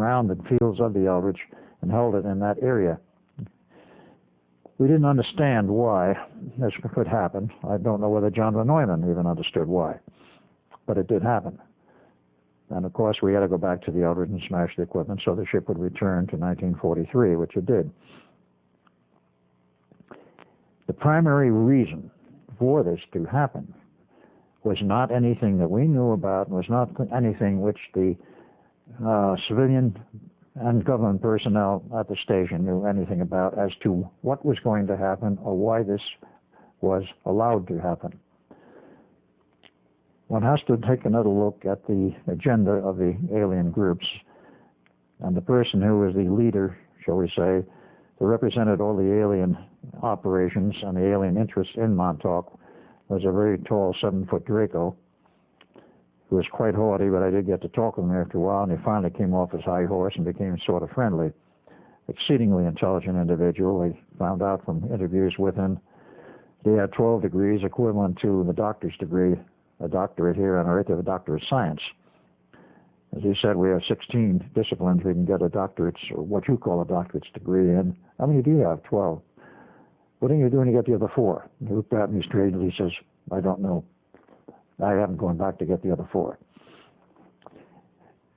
around the fields of the Eldridge and held it in that area. We didn't understand why this could happen. I don't know whether John von Neumann even understood why, but it did happen. And of course, we had to go back to the Eldridge and smash the equipment so the ship would return to 1943, which it did. The primary reason for this to happen was not anything that we knew about, was not anything which the civilian and government personnel at the station knew anything about as to what was going to happen or why this was allowed to happen. One has to take another look at the agenda of the alien groups, and the person who was the leader, shall we say, that represented all the alien operations and the alien interests in Montauk was a very tall 7-foot Draco who was quite haughty, but I did get to talk with him after a while, and he finally came off his high horse and became sort of friendly. Exceedingly intelligent individual. I found out from interviews with him he had 12 degrees, equivalent to the doctor's degree, a doctorate here on Earth, a doctor of science. As he said, we have 16 disciplines we can get a doctorate's, or what you call a doctorate's degree in. How many do you have? 12. What are you doing to get the other 4? He looked at me straight and he says, I don't know. I haven't gone back to get the other 4.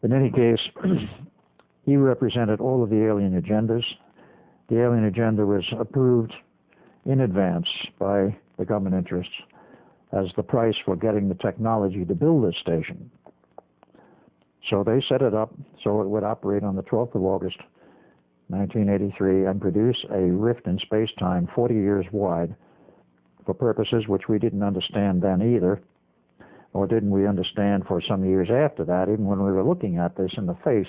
In any case, he represented all of the alien agendas. The alien agenda was approved in advance by the government interests as the price for getting the technology to build this station. So they set it up so it would operate on the 12th of August, 1983, and produce a rift in space-time 40 years wide for purposes which we didn't understand then either, or didn't we understand for some years after that, even when we were looking at this in the face.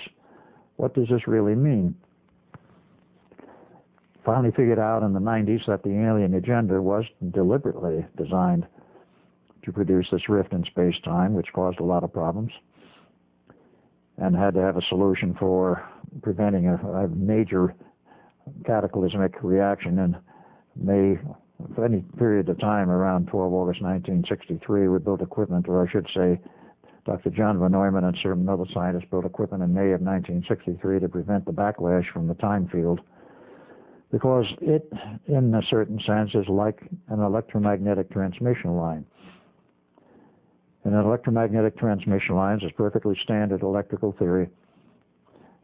What does this really mean? Finally figured out in the 90s that the alien agenda was deliberately designed to produce this rift in space-time, which caused a lot of problems, and had to have a solution for preventing a major cataclysmic reaction in May, for any period of time around 12 August 1963. We built equipment, or I should say, Dr. John von Neumann and certain other scientists built equipment in May of 1963 to prevent the backlash from the time field, because it, in a certain sense, is like an electromagnetic transmission line. In an electromagnetic transmission line, it's perfectly standard electrical theory.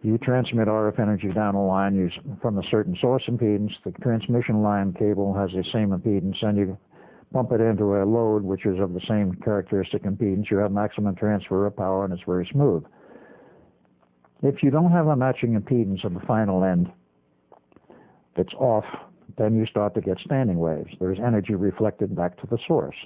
You transmit RF energy down a line from a certain source impedance. The transmission line cable has the same impedance, and you pump it into a load which is of the same characteristic impedance. You have maximum transfer of power, and it's very smooth. If you don't have a matching impedance of the final end that's off, then you start to get standing waves. There's energy reflected back to the source.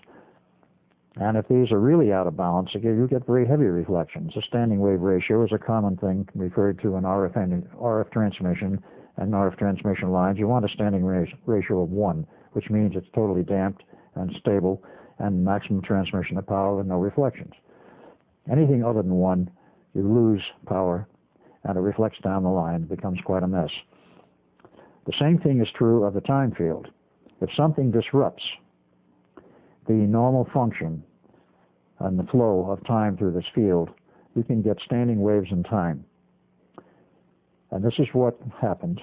And if these are really out of balance, you get very heavy reflections. A standing wave ratio is a common thing referred to in RF transmission and RF transmission lines. You want a standing ratio of 1, which means it's totally damped and stable and maximum transmission of power with no reflections. Anything other than 1, you lose power and it reflects down the line. It becomes quite a mess. The same thing is true of the time field. If something disrupts the normal function and the flow of time through this field, you can get standing waves in time. And this is what happened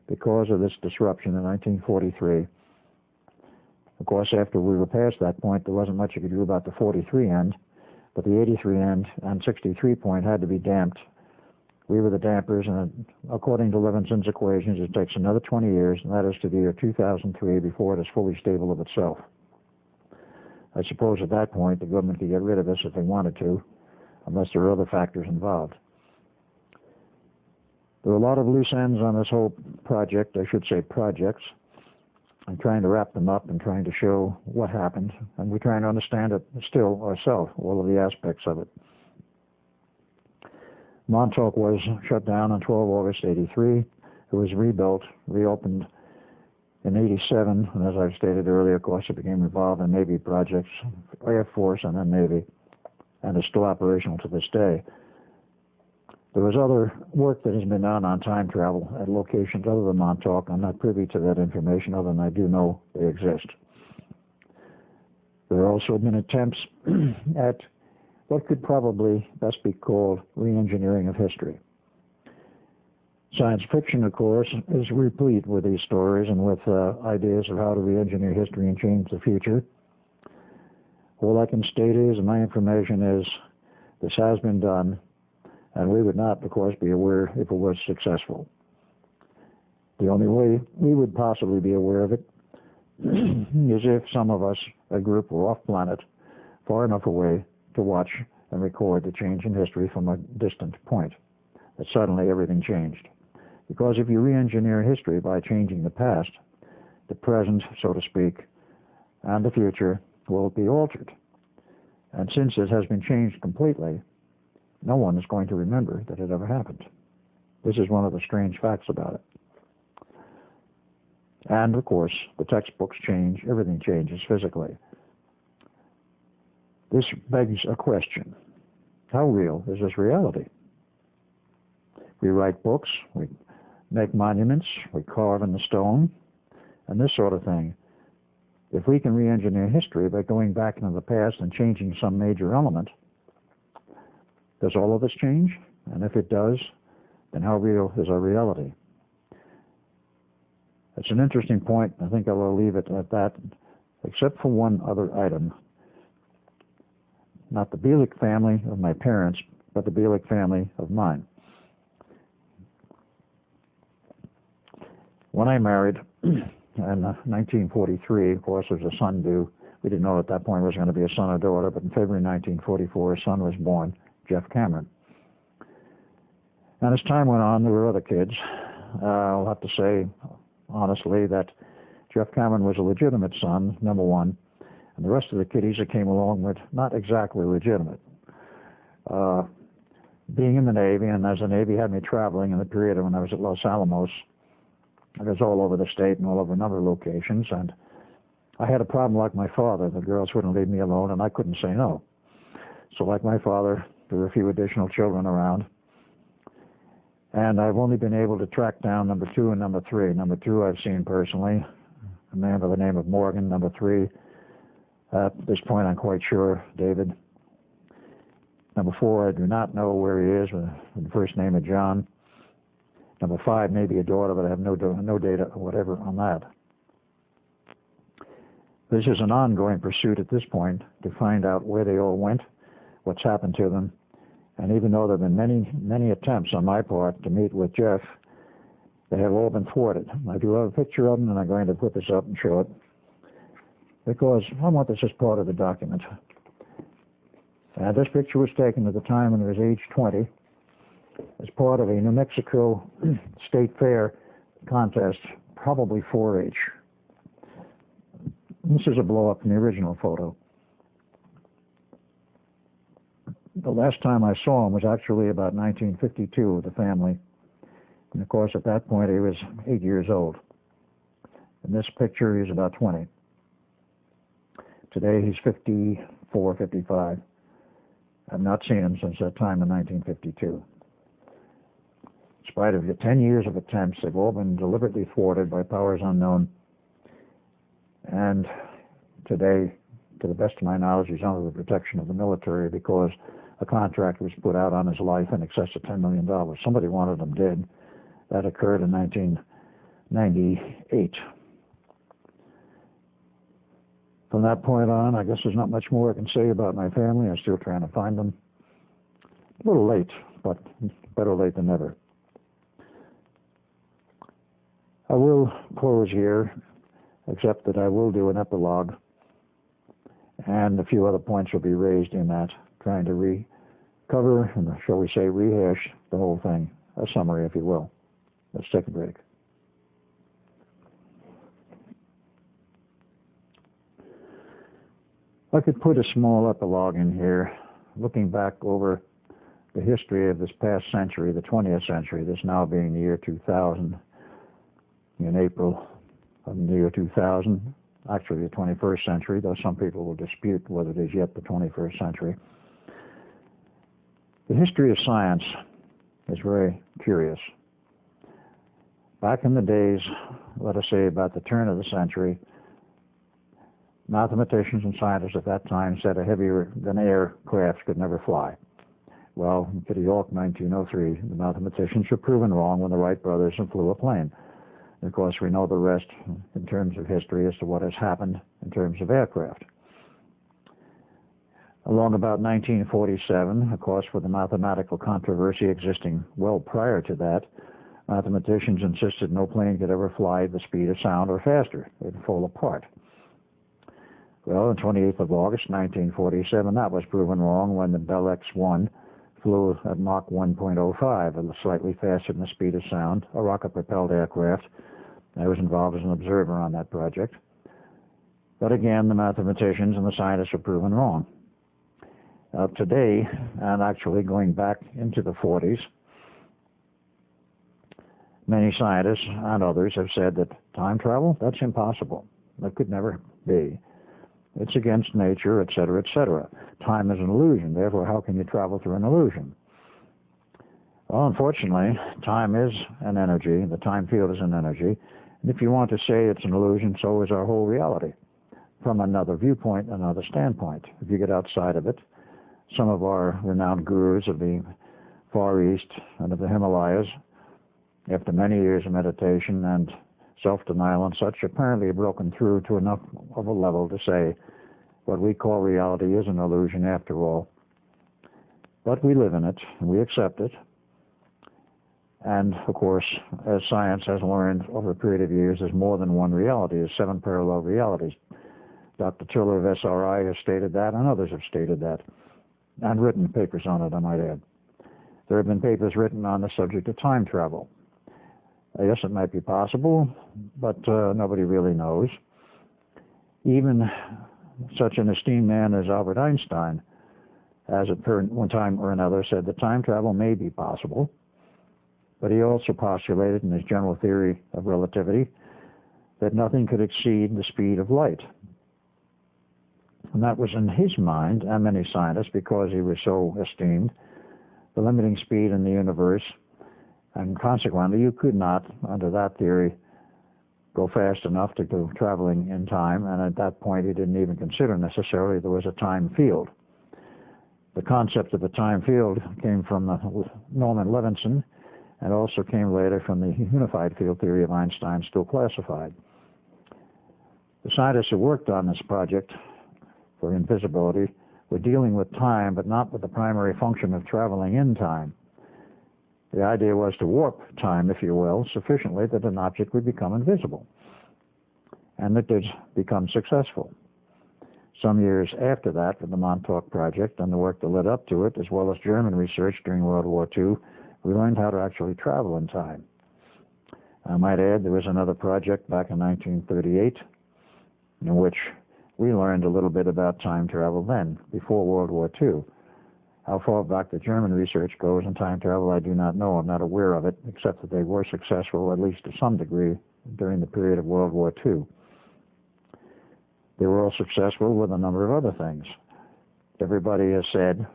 because of this disruption in 1943. Of course, after we were past that point, there wasn't much you could do about the 43 end, but the 83 end and 63 point had to be damped. We were the dampers, and according to Levinson's equations, it takes another 20 years, and that is to the year 2003, before it is fully stable of itself. I suppose at that point the government could get rid of us if they wanted to, unless there are other factors involved. There are a lot of loose ends on this whole project, I should say projects. I'm trying to wrap them up and trying to show what happened, and we're trying to understand it still ourselves, all of the aspects of it. Montauk was shut down on 12 August 83. It was rebuilt, reopened in 87, and as I've stated earlier, of course, it became involved in Navy projects, Air Force and then Navy, and is still operational to this day. There was other work that has been done on time travel at locations other than Montauk. I'm not privy to that information, other than I do know they exist. There have also been attempts at what could probably best be called re-engineering of history. Science fiction, of course, is replete with these stories and with ideas of how to re-engineer history and change the future. All I can state is, and my information is, this has been done, and we would not, of course, be aware if it was successful. The only way we would possibly be aware of it is if some of us, a group, were off-planet, far enough away to watch and record the change in history from a distant point, that suddenly everything changed. Because if you re-engineer history by changing the past, the present, so to speak, and the future will be altered. And since it has been changed completely, no one is going to remember that it ever happened. This is one of the strange facts about it. And, of course, the textbooks change, everything changes physically. This begs a question. How real is this reality? We write books, we make monuments, we carve in the stone, and this sort of thing. If we can re-engineer history by going back into the past and changing some major element, does all of this change? And if it does, then how real is our reality? It's an interesting point. I think I will leave it at that, except for one other item. Not the Bilek family of my parents, but the Bilek family of mine. When I married in 1943, of course, there was a son due. We didn't know at that point it was going to be a son or daughter, but in February 1944, a son was born, Jeff Cameron. And as time went on, there were other kids. I'll have to say, honestly, that Jeff Cameron was a legitimate son, number one, and the rest of the kiddies that came along were not exactly legitimate. Being in the Navy, and as the Navy had me traveling in the period when I was at Los Alamos, I was all over the state and all over a number of locations, and I had a problem like my father. The girls wouldn't leave me alone, and I couldn't say no. So like my father, there were a few additional children around, and I've only been able to track down number 2 and number 3. Number 2 I've seen personally, a man by the name of Morgan. Number 3, at this point I'm quite sure, David. Number 4, I do not know where he is, with the first name of John. Number 5, maybe a daughter, but I have no data or whatever on that. This is an ongoing pursuit at this point to find out where they all went, what's happened to them. And even though there have been many attempts on my part to meet with Jeff, they have all been thwarted. I do have a picture of them, and I'm going to put this up and show it, because I want this as part of the document. This picture was taken at the time when he was age 20 as part of a New Mexico State Fair contest, probably 4-H. This is a blow-up from the original photo. The last time I saw him was actually about 1952 with the family. And of course, at that point, he was 8 years old. In this picture, he's about 20. Today, he's 54, 55. I've not seen him since that time in 1952. In spite of the 10 years of attempts, they've all been deliberately thwarted by powers unknown. And today, to the best of my knowledge, he's under the protection of the military because a contract was put out on his life in excess of $10 million. Somebody wanted him dead. That occurred in 1998. From that point on, I guess there's not much more I can say about my family. I'm still trying to find them. A little late, but better late than never. I will close here, except that I will do an epilogue, and a few other points will be raised in that, trying to recover, and shall we say rehash the whole thing, a summary, if you will. Let's take a break. I could put a small epilogue in here, looking back over the history of this past century, the 20th century, this now being the year 2000, in April of the year 2000, actually the 21st century, though some people will dispute whether it is yet the 21st century. The history of science is very curious. Back in the days, let us say about the turn of the century, mathematicians and scientists at that time said a heavier than air craft could never fly. Well, in York, 1903, the mathematicians were proven wrong when the Wright brothers flew a plane. And of course, we know the rest in terms of history as to what has happened in terms of aircraft. Along about 1947, of course, with the mathematical controversy existing well prior to that, mathematicians insisted no plane could ever fly at the speed of sound or faster. It would fall apart. Well, on 28th of August, 1947, that was proven wrong when the BIELEK 1 flew at Mach 1.05, slightly faster than the speed of sound, a rocket-propelled aircraft. I was involved as an observer on that project. But again, the mathematicians and the scientists were proven wrong. Today, and actually going back into the 40s, many scientists and others have said that time travel, that's impossible. That could never be. It's against nature, etc., etc. Time is an illusion. Therefore, how can you travel through an illusion? Well, unfortunately, time is an energy. The time field is an energy. And if you want to say it's an illusion, so is our whole reality. From another viewpoint, another standpoint. If you get outside of it, some of our renowned gurus of the Far East and of the Himalayas, after many years of meditation and self-denial and such, apparently have broken through to enough of a level to say what we call reality is an illusion after all. But we live in it, and we accept it. And, of course, as science has learned over a period of years, there's more than one reality. There's 7 parallel realities. Dr. Tiller of SRI has stated that, and others have stated that, and written papers on it, I might add. There have been papers written on the subject of time travel. Yes, it might be possible, but nobody really knows. Even such an esteemed man as Albert Einstein, as at one time or another, said that time travel may be possible, but he also postulated in his general theory of relativity that nothing could exceed the speed of light. And that was in his mind, and many scientists, because he was so esteemed, the limiting speed in the universe. And consequently, you could not, under that theory, go fast enough to go traveling in time. And at that point, he didn't even consider necessarily there was a time field. The concept of a time field came from Norman Levinson, and also came later from the unified field theory of Einstein, still classified. The scientists who worked on this project for invisibility were dealing with time, but not with the primary function of traveling in time. The idea was to warp time, if you will, sufficiently that an object would become invisible. And it did become successful. Some years after that, with the Montauk Project and the work that led up to it, as well as German research during World War II, we learned how to actually travel in time. I might add, there was another project back in 1938 in which we learned a little bit about time travel then, before World War II. How far back the German research goes in time travel, I do not know. I'm not aware of it, except that they were successful, at least to some degree, during the period of World War II. They were all successful with a number of other things. Everybody has said,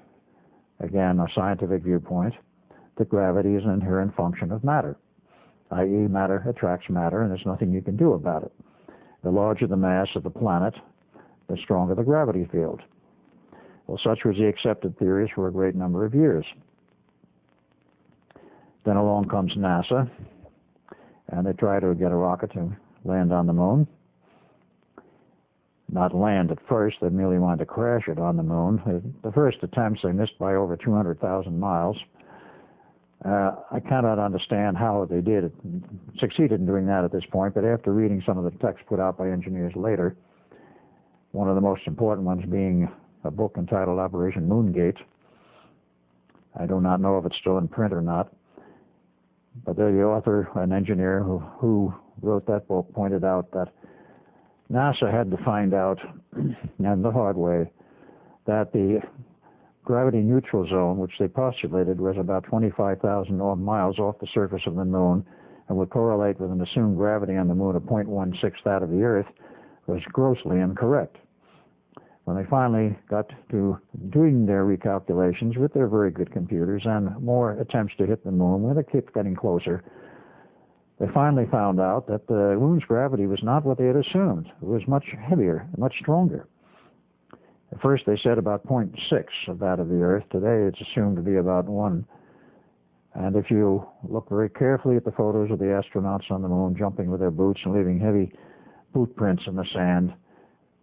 again, a scientific viewpoint, that gravity is an inherent function of matter, i.e. matter attracts matter, and there's nothing you can do about it. The larger the mass of the planet, the stronger the gravity field. Well, such was the accepted theories for a great number of years. Then along comes NASA, and they try to get a rocket to land on the moon. Not land at first, they merely wanted to crash it on the moon. The first attempts, they missed by over 200,000 miles. I cannot understand how they did succeeded in doing that at this point, but after reading some of the texts put out by engineers later, one of the most important ones being a book entitled Operation Moongate. I do not know if it's still in print or not, but the author, an engineer who wrote that book, pointed out that NASA had to find out, and the hard way, that the gravity neutral zone, which they postulated was about 25,000 miles off the surface of the moon and would correlate with an assumed gravity on the moon of 0.16 that of the Earth, was grossly incorrect. When they finally got to doing their recalculations with their very good computers and more attempts to hit the moon, when they kept getting closer, they finally found out that the moon's gravity was not what they had assumed. It was much heavier, much stronger. At first they said about 0.6 of that of the Earth. Today it's assumed to be about 1. And if you look very carefully at the photos of the astronauts on the moon jumping with their boots and leaving heavy boot prints in the sand,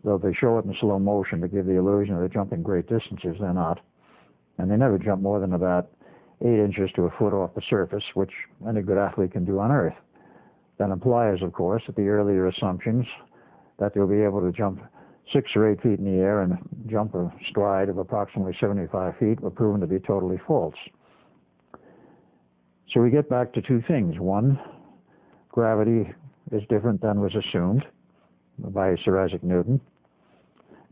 though they show it in slow motion to give the illusion that they're jumping great distances, they're not. And they never jump more than about 8 inches to a foot off the surface, which any good athlete can do on Earth. That implies, of course, that the earlier assumptions that they'll be able to jump 6 or 8 feet in the air and jump a stride of approximately 75 feet were proven to be totally false. So we get back to two things. One, gravity is different than was assumed by Sir Isaac Newton.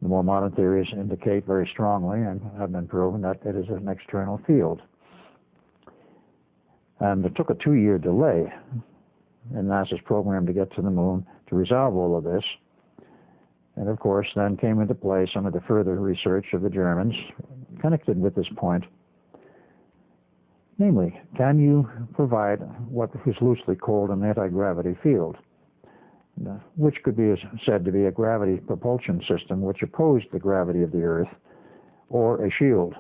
The more modern theories indicate very strongly and have been proven that it is an external field. And it took a 2-year delay in NASA's program to get to the moon to resolve all of this. And of course, then came into play some of the further research of the Germans connected with this point. Namely, can you provide what is loosely called an anti-gravity field, which could be said to be a gravity propulsion system which opposed the gravity of the Earth, or a shield?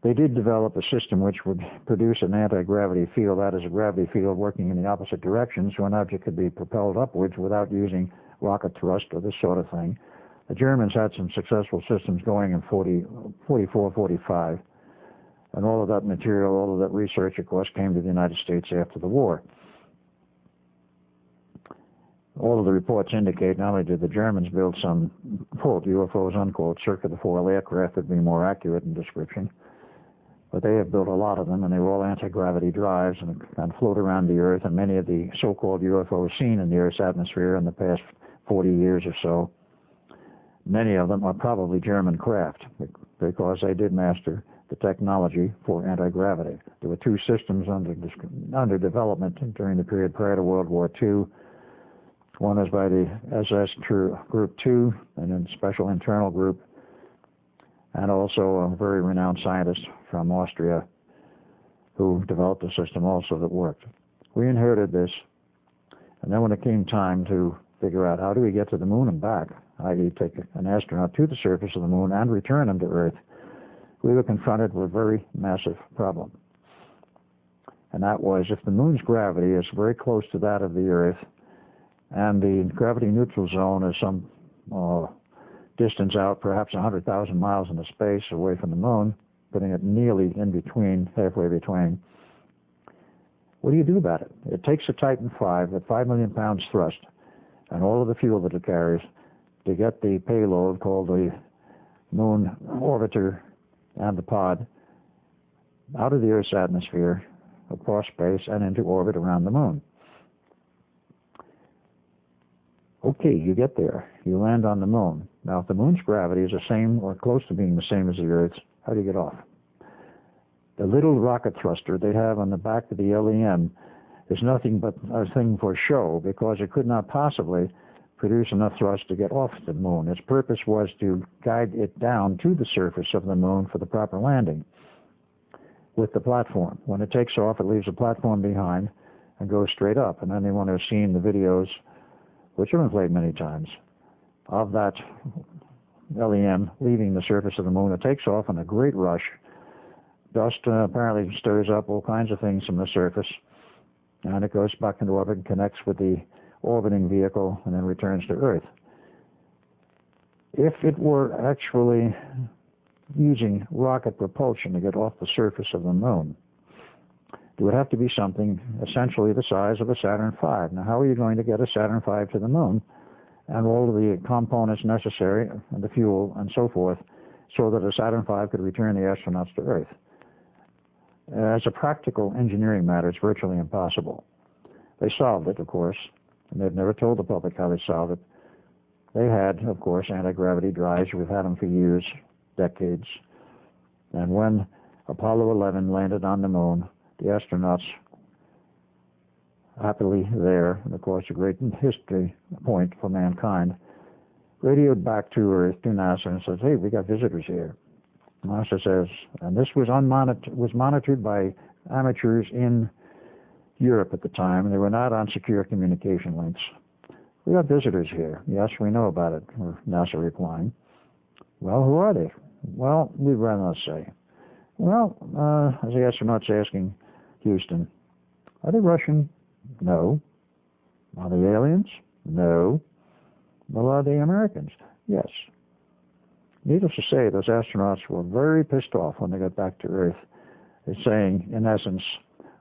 They did develop a system which would produce an anti-gravity field, that is a gravity field working in the opposite direction, so an object could be propelled upwards without using rocket thrust or this sort of thing. The Germans had some successful systems going in 44, 45. And all of that material, all of that research, of course, came to the United States after the war. All of the reports indicate not only did the Germans build some, quote, UFOs, unquote, circular-foil aircraft would be more accurate in description, but they have built a lot of them, and they were all anti-gravity drives and float around the Earth, and many of the so-called UFOs seen in the Earth's atmosphere in the past 40 years or so, many of them are probably German craft, because they did master the technology for anti-gravity. There were 2 systems under development during the period prior to World War II. One is by the SS Group 2, and then Special Internal Group, and also a very renowned scientist from Austria who developed a system also that worked. We inherited this, and then when it came time to figure out how do we get to the moon and back, i.e. take an astronaut to the surface of the moon and return him to Earth, we were confronted with a very massive problem. And that was, if the moon's gravity is very close to that of the Earth, and the gravity neutral zone is some distance out, perhaps 100,000 miles into space away from the moon, putting it nearly in between, halfway between, what do you do about it? It takes a Titan V at 5 million pounds thrust and all of the fuel that it carries to get the payload called the moon orbiter and the pod out of the Earth's atmosphere, across space, and into orbit around the moon. Okay, you get there. You land on the moon. Now, if the moon's gravity is the same or close to being the same as the Earth's, how do you get off? The little rocket thruster they have on the back of the LEM is nothing but a thing for show, because it could not possibly produce enough thrust to get off the moon. Its purpose was to guide it down to the surface of the moon for the proper landing with the platform. When it takes off, it leaves the platform behind and goes straight up. And anyone who's seen the videos, which have been played many times, of that LEM leaving the surface of the moon, it takes off in a great rush. Dust apparently stirs up all kinds of things from the surface, and it goes back into orbit and connects with the orbiting vehicle and then returns to Earth. If it were actually using rocket propulsion to get off the surface of the moon, it would have to be something essentially the size of a Saturn V. Now, how are you going to get a Saturn V to the moon and all of the components necessary, and the fuel and so forth, so that a Saturn V could return the astronauts to Earth? As a practical engineering matter, it's virtually impossible. They solved it, of course, and they've never told the public how they solved it. They had, of course, anti-gravity drives. We've had them for years, decades. And when Apollo 11 landed on the moon, the astronauts, happily there, and of course a great history point for mankind, radioed back to Earth, to NASA, and says, hey, we got visitors here. NASA says, and this was monitored by amateurs in Europe at the time, and they were not on secure communication links. We got visitors here. Yes, we know about it, NASA replying. Well, who are they? Well, we'd rather not say. Well, as the astronaut's asking Houston, are they Russian? No. Are they aliens? No. Well, are they Americans? Yes. Needless to say, those astronauts were very pissed off when they got back to Earth. They're saying, in essence,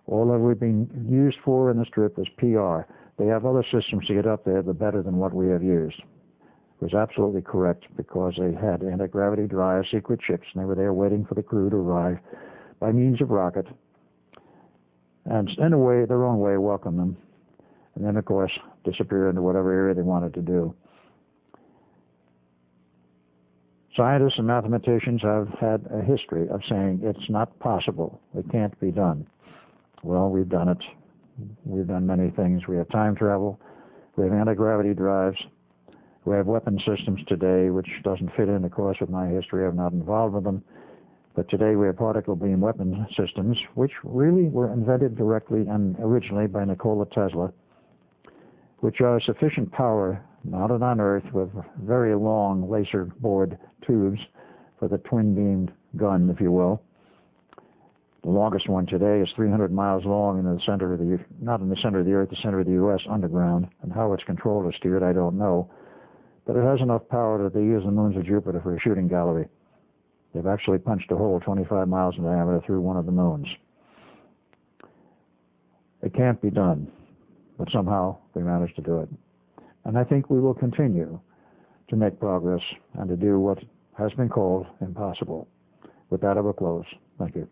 all that we've been used for in this trip is PR. They have other systems to get up there that are better than what we have used. It was absolutely correct because they had anti-gravity drive secret ships, and they were there waiting for the crew to arrive by means of rocket. And in a way, their own way, welcome them. And then, of course, disappear into whatever area they wanted to do. Scientists and mathematicians have had a history of saying it's not possible. It can't be done. Well, we've done it. We've done many things. We have time travel. We have anti-gravity drives. We have weapon systems today, which doesn't fit in, of course, with my history. I'm not involved with them. But today we have particle beam weapon systems, which really were invented directly and originally by Nikola Tesla, which are sufficient power mounted on Earth with very long laser bored tubes for the twin-beamed gun, if you will. The longest one today is 300 miles long in the center of the, not in the center of the Earth, the center of the U.S. underground. And how it's controlled or steered, I don't know. But it has enough power that they use the moons of Jupiter for a shooting gallery. They've actually punched a hole 25 miles in diameter through one of the moons. It can't be done, but somehow we managed to do it. And I think we will continue to make progress and to do what has been called impossible. With that, I will close. Thank you.